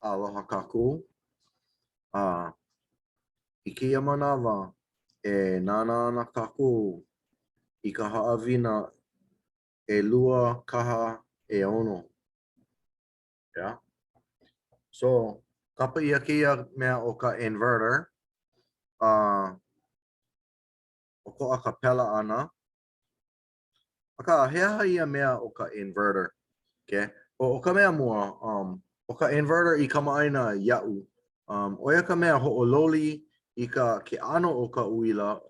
Aloha kaku. Iki manawa e nana ana kaku I ka haawina e lua kaha e ono. Yeah. So kapa ia kia mea o ka inverter. O ko a kapela ana. Aka hea ia mea o ka inverter. Okay. O ka mea mua o ka inverter I kamaaina ia'u. Oia ka mea ho'ololi I ka ke ano o ka uila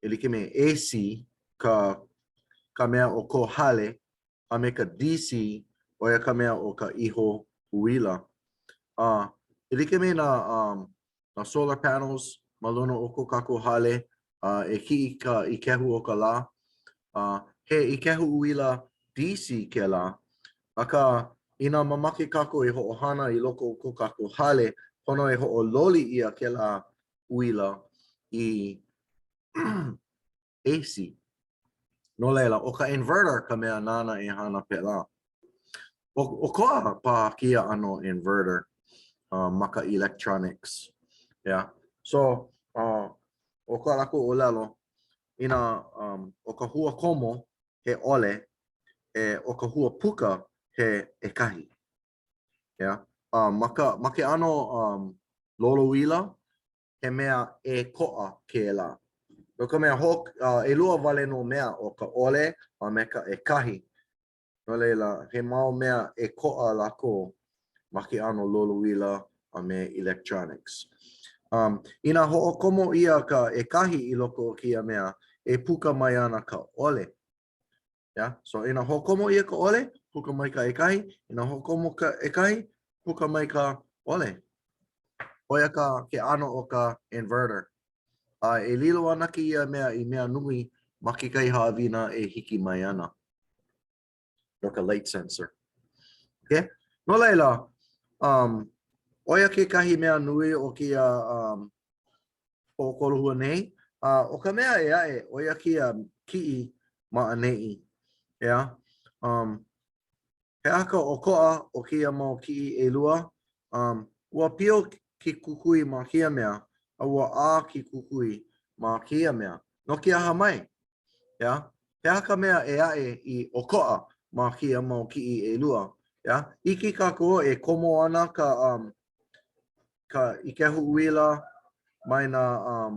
e like me AC ka mea o ko hale a me ka DC oia ka mea o ka iho uila. E like me na solar panels maluna o ko kako hale e ki I kehu o ka la. He I kehu uila DC ke la. Aka ina mamake kako e ho'ohana I loko o ko kako hale pono e ho'ololi ia ke la uila I AC. No leila, o ka inverter ka mea nana e hana pela. O koa pa kia ano inverter maka electronics. Yeah. So, o ka lako o lelo, ina o ka hua komo he ole, o ka hua puka he kahi. Yeah. Make ano lolo wila, he mea e koa ke la. No ka mea e lua wale no mea o ka ole a me ka e kahi. No leila, he mau mea e koa lako make ano lolo wila a me electronics. Ina ho'okomo ia ka e kahi I loko o kia mea e puka mai ana ka ole. Yeah? So ina ho'okomo ia ka ole, puka mai ka e kahi. Ina ho'okomo ka e kahi, puka mai ka ole. Oia ka ke ano o ka inverter. E lilo ana ki ia mea I mea nui ma ke kai haawina e hiki mai ana. No ka light sensor. Okay? No leila, oia ke kahi mea nui o kia o kolohua nei. O ka mea e ae, oia kia ki'i ma anei. Yeah? He aka o koa o kia mau ki'i e lua. Ua pio ki kukui ma kia mea, a ua a ki kukui ma kia mea. No kia ha mai. Yeah? He aka mea e ae I o koa ma kia mau ki'i e lua. Yeah? Iki kako e komo ana ka I kehu uila mai na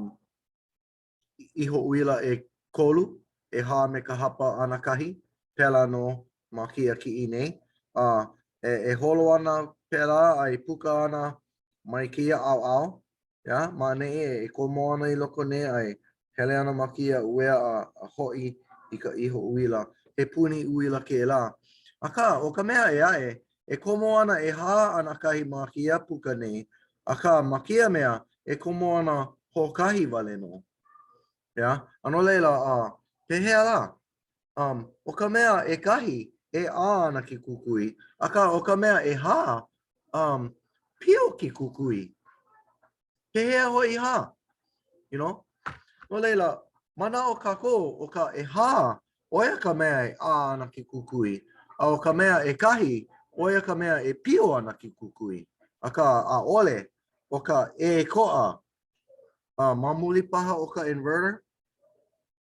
iho uila e kolu e ha me ka hapa ana kahi pela no ma kia ki'i nei. E holo ana pela ai puka ana mai kia au. Yeah? Ma ne e komo ana I loko ne ai hele ana ma kia uea a hoi I ka iho uila. He puni uila ke la. Aka, o ka mea e ae, e komo ana e ha ana kahi ma kia puka nei. Aka, ma kia mea e komo ana hokahi wale no. Yeah? Ano leila, he hea la. O ka mea e kahi e a ana ki kukui. Aka, o ka mea e ha, pio ki kukui. He hea hoi ha. You know? No leila, mana o kako o ka e ha, oia ka mea e a ana ki kukui. A o ka mea e kahi, oia ka mea e pio ana ki kukui. Aka a ole, o ka e koa, mamuli paha o ka inverter,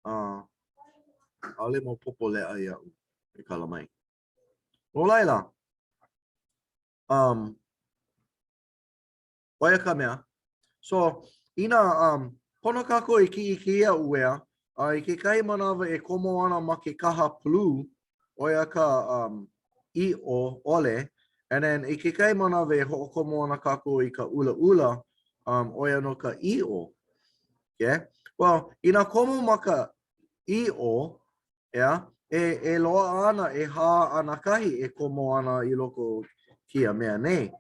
ale mo popo lea ia e kala mai. No laila, oia ka mea. So, ina, pono kako I ki ia uea, I ke kai manawa e komo ana ma ke kaha plu, oia ka I o ole, and then I ke kai manawa e ho'okomo ana kako I ka ula, oia no ka I o. Yeah? Well, ina komo ma ka I o, yeah, e loa ana e ha ana kahi e komo ana I loko kia mea nei.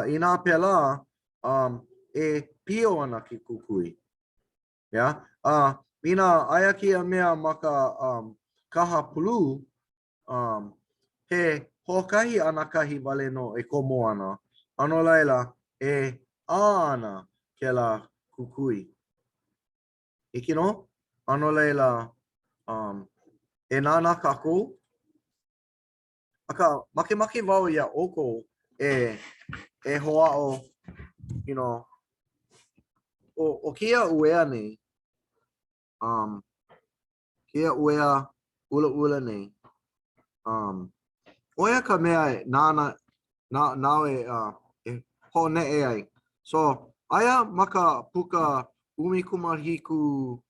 Ina pela, e pio ana ki kukui. Yeah? Ina aia kia mea ma ka kaha pulu, he hokahi ana kahi wale no e komo ana. Ano laila, e ana ke la kukui. Iki no? Ano laila, e nana kako. Aka, make wau ia oko e hoa o, you know, o kia uea nei, kia uea ula nei, oia ka mea nana e hone e ai. So aya maka puka umikumahiku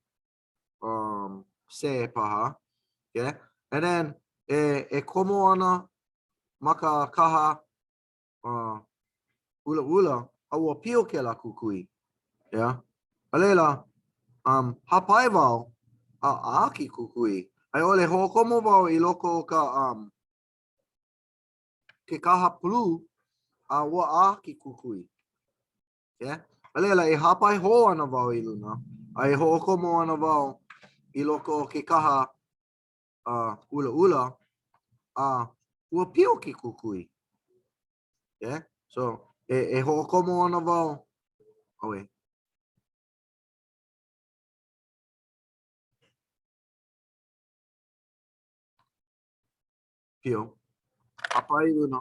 se paha, yeah, and then e komo ana maka kaha ula aua pio ke la kukui, yeah. Alela hapai wau a aki kukui. Ai ole hokomo wau I loko ka ke kaha pulu a ua aki kukui. Yeah. Alela e hapai ho ana wau I luna. Ai hokomo ana wau I loko ke kaha ula ua pio ki kukui. Yeah. So e hokomo ana wau. Oe. Pio. Hapai luna.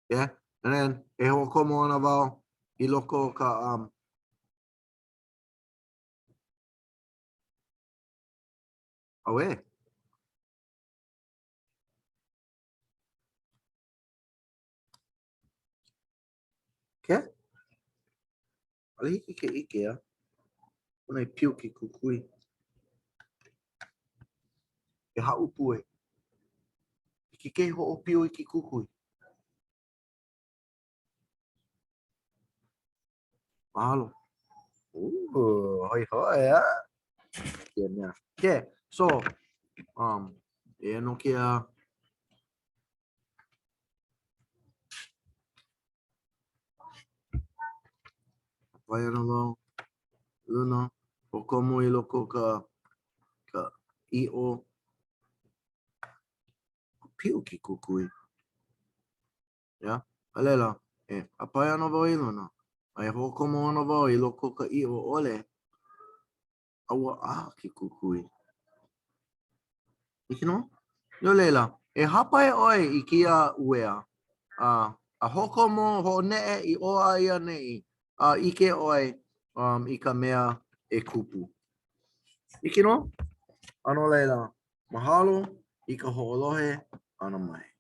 Yeah. And then e hokomo ana wau I loko ka Oe. Ke? Alihiki ke ike a. Ona pio ki kukui. E haupu e. Ki ke ho o pio I ki kukui. Mahalo. Hoi hoi a. Kia mea. Ke. So, e no kia vai ana wau. Luna. O komo I loko ka I o pio ki kukui. Yeah. Alela. E apai ana wau I luna. Ai ho komo ana wau I loko ka I o ole. Aua ki kukui. Ike no? No leila. E hapai oi I kia uea. A hokomo ho nee I oa ia nei. Ike oi I ka mea e kupu. Ike no? Ano leila. Mahalo I ka ho'olohe ana mai.